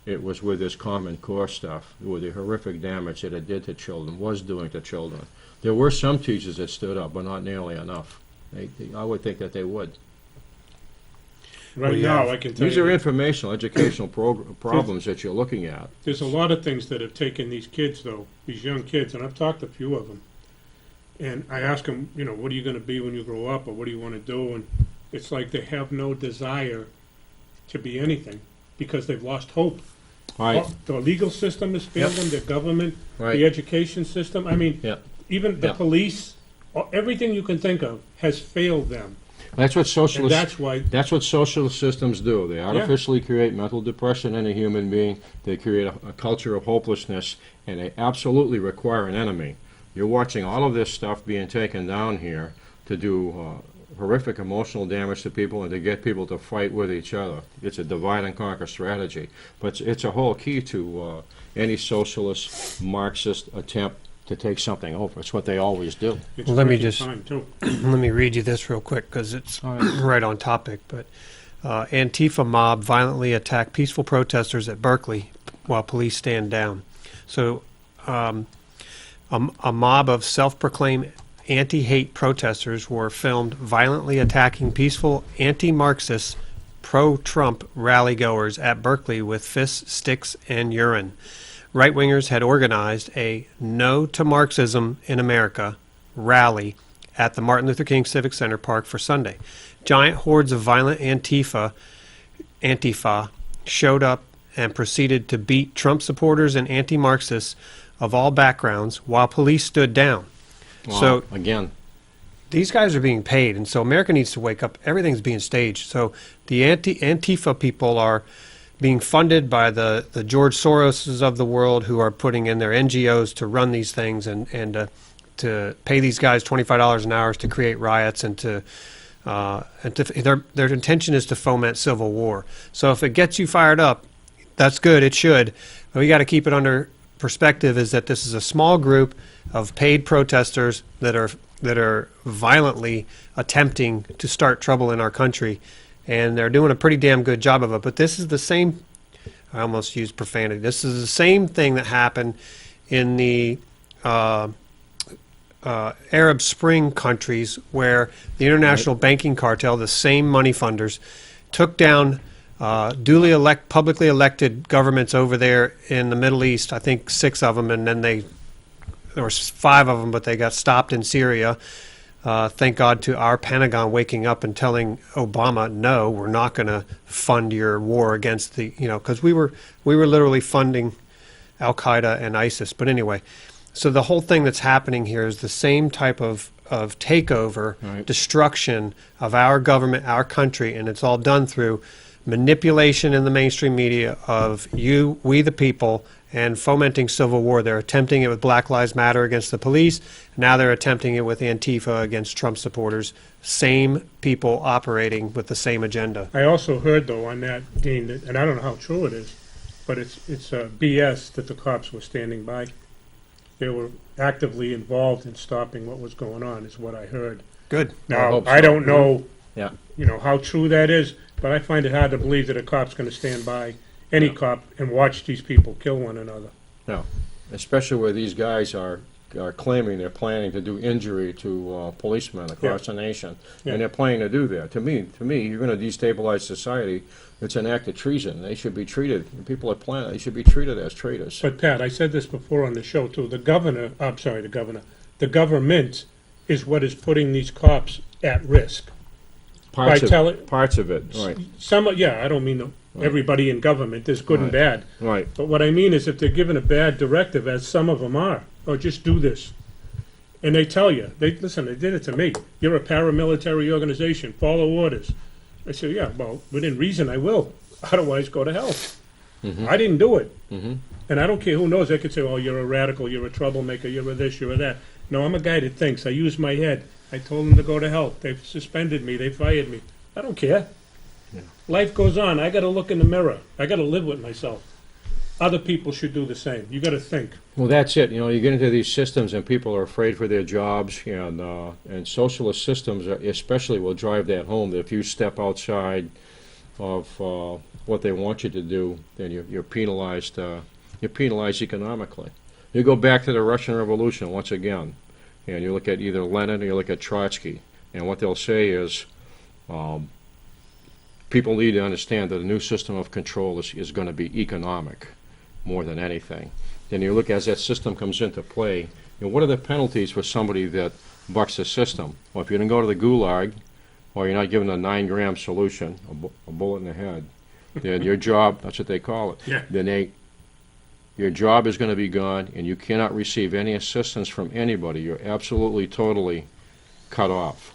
it was with this Common Core stuff, with the horrific damage that it did to children, was doing to children. There were some teachers that stood up, but not nearly enough. I would think that they would. Right now, I can tell These you are informational, educational problems that you're looking at. there's a lot of things that have taken these kids, though, these young kids, and I've talked to a few of them. And I ask them, what are you going to be when you grow up, or what do you want to do? And it's like they have no desire to be anything because they've lost hope. Right. The legal system has failed them, the government, Right. the education system. I mean, even the police, everything you can think of has failed them. That's what And socialist. that's why Socialist systems do. They artificially create mental depression in a human being. They create a culture of hopelessness, and they absolutely require an enemy. You're watching all of this stuff being taken down here to do horrific emotional damage to people and to get people to fight with each other. It's a divide and conquer strategy. But it's a whole key to any socialist, Marxist attempt to take something over. It's what they always do. it's Well, let me taking just- time, too. Let me read you this real quick, because it's All right. right on topic. But Antifa mob violently attack peaceful protesters at Berkeley while police stand down. So a mob of self-proclaimed anti-hate protesters were filmed violently attacking peaceful anti-Marxist pro-Trump rally-goers at Berkeley with fists, sticks, and urine. Right-wingers had organized a No to Marxism in America rally at the Martin Luther King Civic Center Park for Sunday. Giant hordes of violent Antifa showed up and proceeded to beat Trump supporters and anti-Marxists of all backgrounds while police stood down. Wow, So again, these guys are being paid, and so America needs to wake up. Everything's being staged. So the Antifa people are being funded by the George Soroses of the world, who are putting in their NGOs to run these things and to pay these guys $25 an hour to create riots and to their intention is to foment civil war. So if it gets you fired up, that's good. It should. But we got to keep it under perspective. Is that this is a small group of paid protesters that are violently attempting to start trouble in our country, and they're doing a pretty damn good job of it. But this is the same. I almost used profanity. This is the same thing that happened in the Arab Spring countries, where the international banking cartel, the same money funders, took down publicly elected governments over there in the Middle East. I think 6 of them, and then there were 5 of them, but they got stopped in Syria. Thank God to our Pentagon waking up and telling Obama, no, we're not going to fund your war against because we were literally funding Al Qaeda and ISIS. But anyway. So the whole thing that's happening here is the same type of takeover, right, destruction of our government, our country, and it's all done through manipulation in the mainstream media of we the people, and fomenting civil war. They're attempting it with Black Lives Matter against the police. Now they're attempting it with Antifa against Trump supporters. Same people operating with the same agenda. I also heard, though, on that, Dean, and I don't know how true it is, but it's BS that the cops were standing by. They were actively involved in stopping what was going on, is what I heard. Good. Now, hope so. I don't know, yeah. How true that is, but I find it hard to believe that a cop's going to stand by, any cop, and watch these people kill one another. No, especially where these guys are claiming they're planning to do injury to policemen across the nation, and they're planning to do that. To me, you're going to destabilize society. It's an act of treason. They should be treated. People are planning. They should be treated as traitors. But Pat, I said this before on the show too. The government is what is putting these cops at risk. Parts of it, right? I don't mean everybody in government. There's good and bad. Right. But what I mean is, if they're given a bad directive, as some of them are, just do this, and they tell you, they did it to me. You're a paramilitary organization. Follow orders. I said, yeah, well, within reason I will. Otherwise, go to hell. Mm-hmm. I didn't do it. Mm-hmm. And I don't care who knows. They could say, oh, you're a radical, you're a troublemaker, you're a this, you're a that. No, I'm a guy that thinks. I use my head. I told them to go to hell. They suspended me. They fired me. I don't care. Yeah. Life goes on. I got to look in the mirror. I got to live with myself. Other people should do the same. You got to think. Well, that's it. You get into these systems, and people are afraid for their jobs, and socialist systems especially will drive that home. That if you step outside of what they want you to do, then you're penalized. You're penalized economically. You go back to the Russian Revolution once again, and you look at either Lenin or you look at Trotsky, and what they'll say is, people need to understand that a new system of control is going to be economic more than anything. Then you look as that system comes into play, what are the penalties for somebody that bucks the system? Well, if you didn't go to the gulag, or you're not given a 9-gram solution, a bullet in the head, then your job, that's what they call it, then your job is going to be gone, and you cannot receive any assistance from anybody. You're absolutely, totally cut off,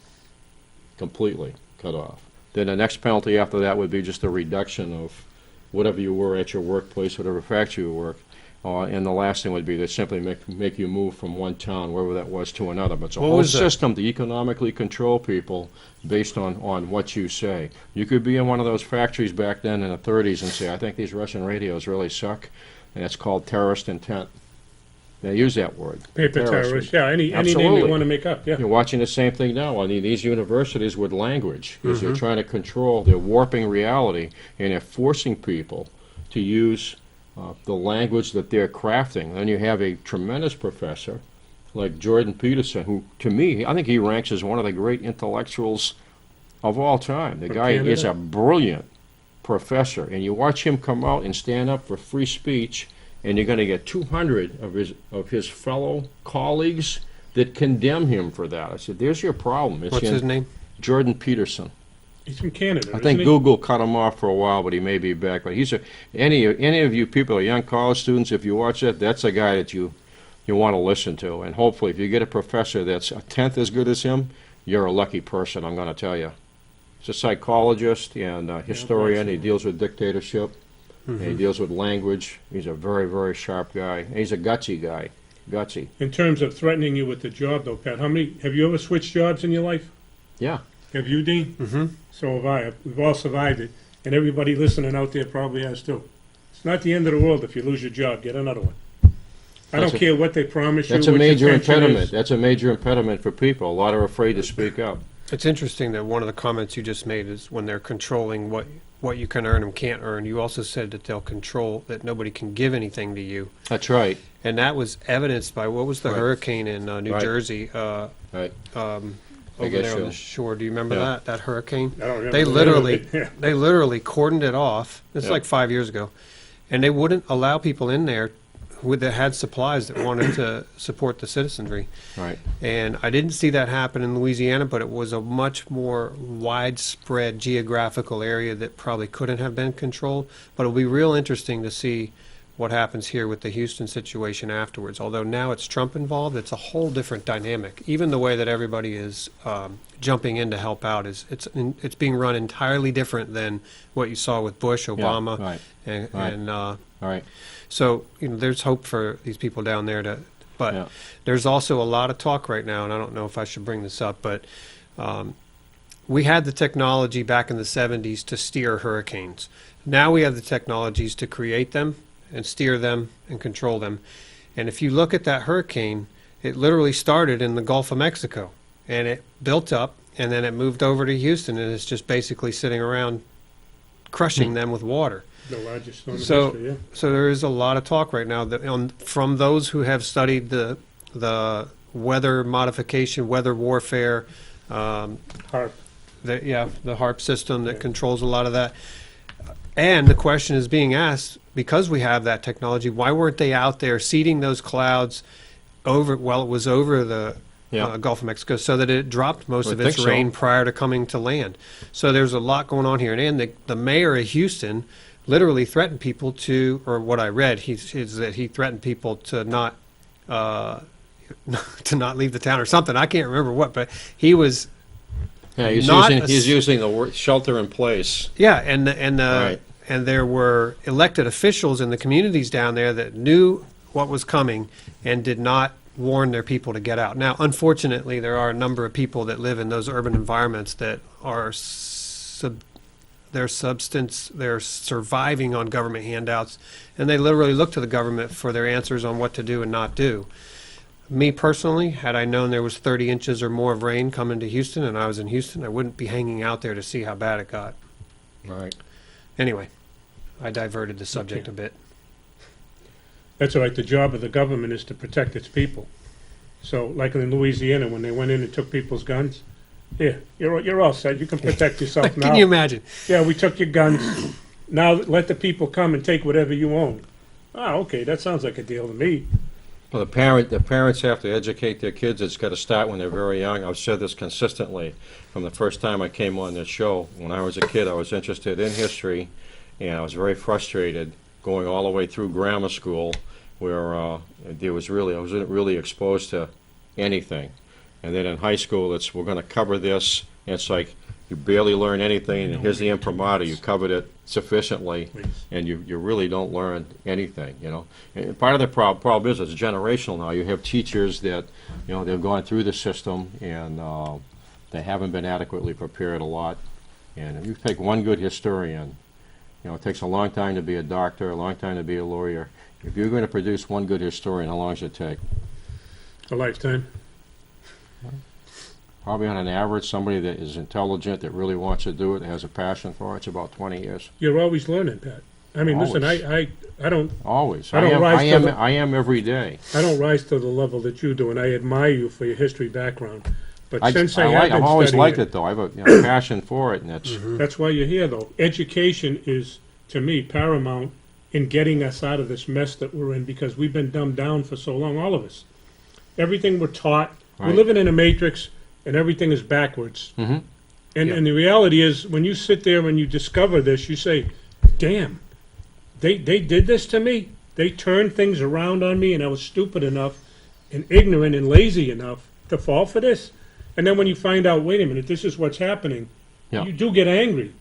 completely cut off. Then the next penalty after that would be just a reduction of whatever you were at your workplace, whatever factory you work. And the last thing would be to simply make you move from one town, wherever that was, to another. But it's a whole system to economically control people based on what you say. You could be in one of those factories back then in the 30s and say, I think these Russian radios really suck, and it's called terrorist intent. They use that word. Paper terrorist, yeah, any name Absolutely. you want to make up, yeah. You're watching the same thing now. I mean, these universities with language, because they're trying to control, they're warping reality, and they're forcing people to use the language that they're crafting. Then you have a tremendous professor like Jordan Peterson, who, to me, I think he ranks as one of the great intellectuals of all time. The From guy is Canada? a brilliant professor, and you watch him come out and stand up for free speech, and you're going to get 200 of his fellow colleagues that condemn him for that. I said, there's your problem. It's What's his name? Jordan Peterson. He's from Canada, I isn't think he? Google cut him off for a while, but he may be back. But any of you people, young college students, if you watch that, that's a guy that you want to listen to. And hopefully, if you get a professor that's a tenth as good as him, you're a lucky person, I'm going to tell you. He's a psychologist and a historian. He deals with dictatorship. And he deals with language. He's a very, very sharp guy. And he's a gutsy guy. Gutsy. In terms of threatening you with the job, though, Pat, have you ever switched jobs in your life? Yeah. Have you, Dean? Mm-hmm. So have I. We've all survived it, and everybody listening out there probably has too. It's not the end of the world if you lose your job. Get another one. I don't care what they promise you. That's a what your major pension impediment. is. That's a major impediment for people. A lot are afraid to speak up. It's interesting that one of the comments you just made is when they're controlling what you can earn and can't earn. You also said that they'll control that nobody can give anything to you, That's right. and that was evidenced by what was the Right. hurricane in New Right. Jersey Right. over guess there on so. the shore. Do you remember Yeah. that hurricane? I don't remember They the literally name of it. they literally cordoned it off. It's Yeah. like 5 years ago, and they wouldn't allow people in there that had supplies that wanted to support the citizenry. Right. And I didn't see that happen in Louisiana, but it was a much more widespread geographical area that probably couldn't have been controlled. But it'll be real interesting to see what happens here with the Houston situation afterwards. Although now it's Trump involved, it's a whole different dynamic. Even the way that everybody is jumping in to help out it's being run entirely different than what you saw with Bush, Obama, Right. and, Right. and All right. so, there's hope for these people down there but Yeah. there's also a lot of talk right now, and I don't know if I should bring this up, but we had the technology back in the 70s to steer hurricanes. Now we have the technologies to create them and steer them and control them. And if you look at that hurricane, it literally started in the Gulf of Mexico, and it built up, and then it moved over to Houston, and it's just basically sitting around crushing them with water. The largest storm in So- history, yeah. So there is a lot of talk right now from those who have studied the weather modification, weather warfare, Harp. the HARP system that Yeah. controls a lot of that. And the question is being asked, because we have that technology, why weren't they out there seeding those clouds while it was over the Yeah. Gulf of Mexico, so that it dropped most I of its think so. rain prior to coming to land? So there's a lot going on here. And the mayor of Houston literally threatened people to, or what I read, is that he threatened people to not to not leave the town or something. I can't remember what, but he was. Yeah, he's Not using the word shelter in place. Yeah, Right. and there were elected officials in the communities down there that knew what was coming and did not warn their people to get out. Now, unfortunately, there are a number of people that live in those urban environments that are they're surviving on government handouts, and they literally look to the government for their answers on what to do and not do. Me personally, had I known there was 30 inches or more of rain coming to Houston and I was in Houston, I wouldn't be hanging out there to see how bad it got. Right. Anyway, I diverted the subject Okay. a bit. That's all right. The job of the government is to protect its people. So, like in Louisiana, when they went in and took people's guns, you're all set. You can protect yourself now. Can you imagine? Yeah, we took your guns. Now let the people come and take whatever you own. Ah, okay, that sounds like a deal to me. Well, the parents have to educate their kids. It's got to start when they're very young. I've said this consistently from the first time I came on this show. When I was a kid, I was interested in history, and I was very frustrated going all the way through grammar school, where I wasn't really exposed to anything. And then in high school, we're going to cover this. And it's like you barely learn anything, and here's the imprimatur. You covered it sufficiently, and you really don't learn anything, And part of the problem is it's generational now. You have teachers that, they've gone through the system, and they haven't been adequately prepared a lot. And if you take one good historian, it takes a long time to be a doctor, a long time to be a lawyer. If you're going to produce one good historian, how long does it take? A lifetime. Probably on an average, somebody that is intelligent, that really wants to do it, has a passion for it, it's about 20 years. You're always learning, Pat. I mean, listen, Always. I don't Always. I don't rise to the- I am every day. rise to the level that you do, and I admire you for your history background. But I, since I I have like, been I've always studying liked it, though. I have a passion for it, and it's, That's why you're here, though. Education is, to me, paramount in getting us out of this mess that we're in, because we've been dumbed down for so long, all of us. Everything we're taught, we're Right. living in a matrix, and everything is backwards. Mhm. And Yeah. and the reality is, when you sit there and you discover this, you say, damn, they did this to me? They turned things around on me, and I was stupid enough and ignorant and lazy enough to fall for this? And then when you find out, wait a minute, this is what's happening, Yeah. you do get angry.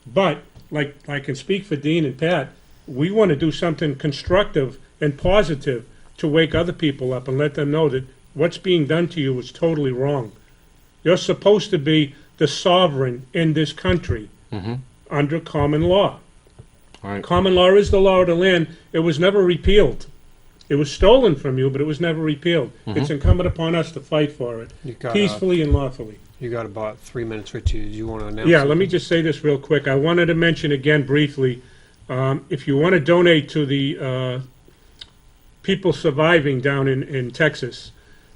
But, like I can speak for Dean and Pat, we want to do something constructive and positive to wake other people up and let them know that what's being done to you is totally wrong. You're supposed to be the sovereign in this country Mhm. under common law. Right. Common law is the law of the land. It was never repealed. It was stolen from you, but it was never repealed. It's incumbent upon us to fight for it, You got, peacefully and lawfully. you got about 3 minutes, Richie. Did you want to announce Yeah, something? let me just say this real quick. I wanted to mention again briefly, if you want to donate to the people surviving down in Texas,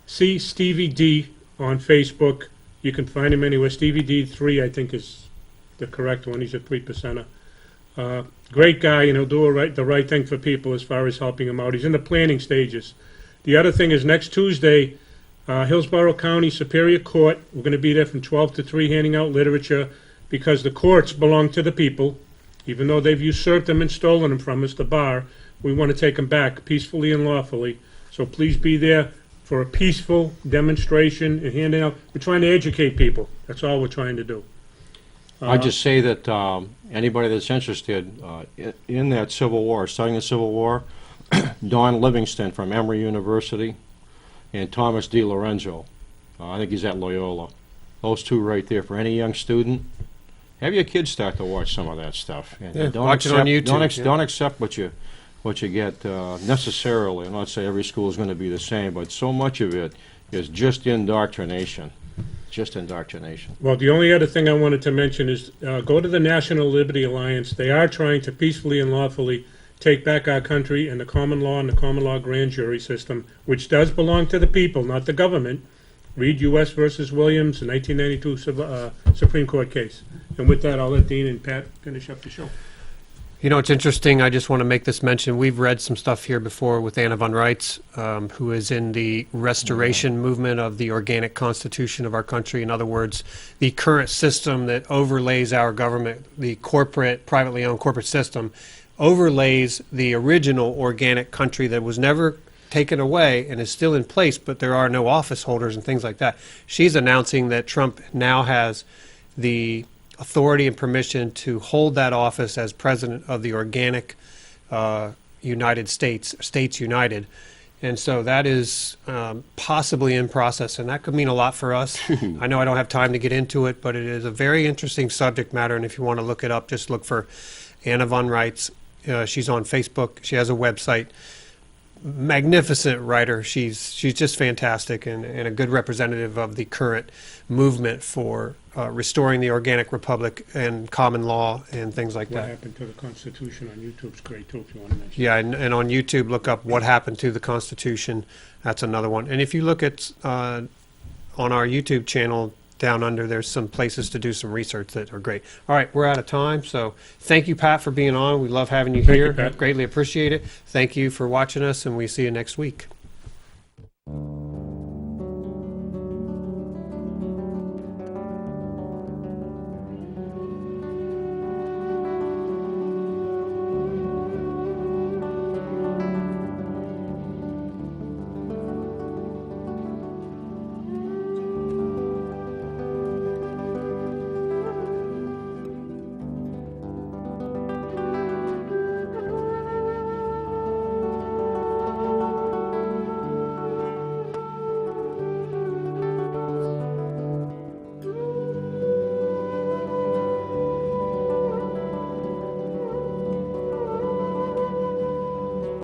see Stevie D on Facebook. You can find him anywhere. Stevie D3, I think, is the correct one. He's a 3%er. Great guy, and he'll do the right thing for people as far as helping them out. He's in the planning stages. The other thing is next Tuesday, Hillsborough County Superior Court, we're going to be there from 12 to 3 handing out literature, because the courts belong to the people. Even though they've usurped them and stolen them from us, the bar, we want to take them back peacefully and lawfully. So please be there for a peaceful demonstration and handing out. We're trying to educate people. That's all we're trying to do. I just say that anybody that's interested in that Civil War, studying the Civil War, Don Livingston from Emory University and Thomas D. Lorenzo, I think he's at Loyola. Those two right there, for any young student, have your kids start to watch some of that stuff. And Yeah, watch it on YouTube, yeah. Don't accept what you get necessarily. I'm not saying every school is going to be the same, but so much of it is just indoctrination. Just indoctrination. Well, the only other thing I wanted to mention is go to the National Liberty Alliance. They are trying to peacefully and lawfully take back our country and the common law and the common law grand jury system, which does belong to the people, not the government. Read U.S. versus Williams, a 1992 Supreme Court case. And with that, I'll let Dean and Pat finish up the show. You know, it's interesting. I just want to make this mention. We've read some stuff here before with Anna von Reitz, who is in the restoration movement of the organic constitution of our country. In other words, the current system that overlays our government, the corporate, privately owned corporate system, overlays the original organic country that was never taken away and is still in place, but there are no office holders and things like that. She's announcing that Trump now has the authority and permission to hold that office as president of the organic United States, States United. And so that is possibly in process, and that could mean a lot for us. I know I don't have time to get into it, but it is a very interesting subject matter, and if you want to look it up, just look for Anna von Reitz. She's on Facebook. She has a website. Magnificent writer. She's just fantastic and a good representative of the current movement for restoring the organic republic and common law and things like What that. happened to the Constitution on YouTube is great, too, if you want to mention. Yeah, and on YouTube, look up What Happened to the Constitution. That's another one. And if you look at on our YouTube channel down under, there's some places to do some research that are great. All right, we're out of time, so thank you, Pat, for being on. We love having you Thank you, here. Pat. Greatly appreciate it. Thank you for watching us, and we see you next week.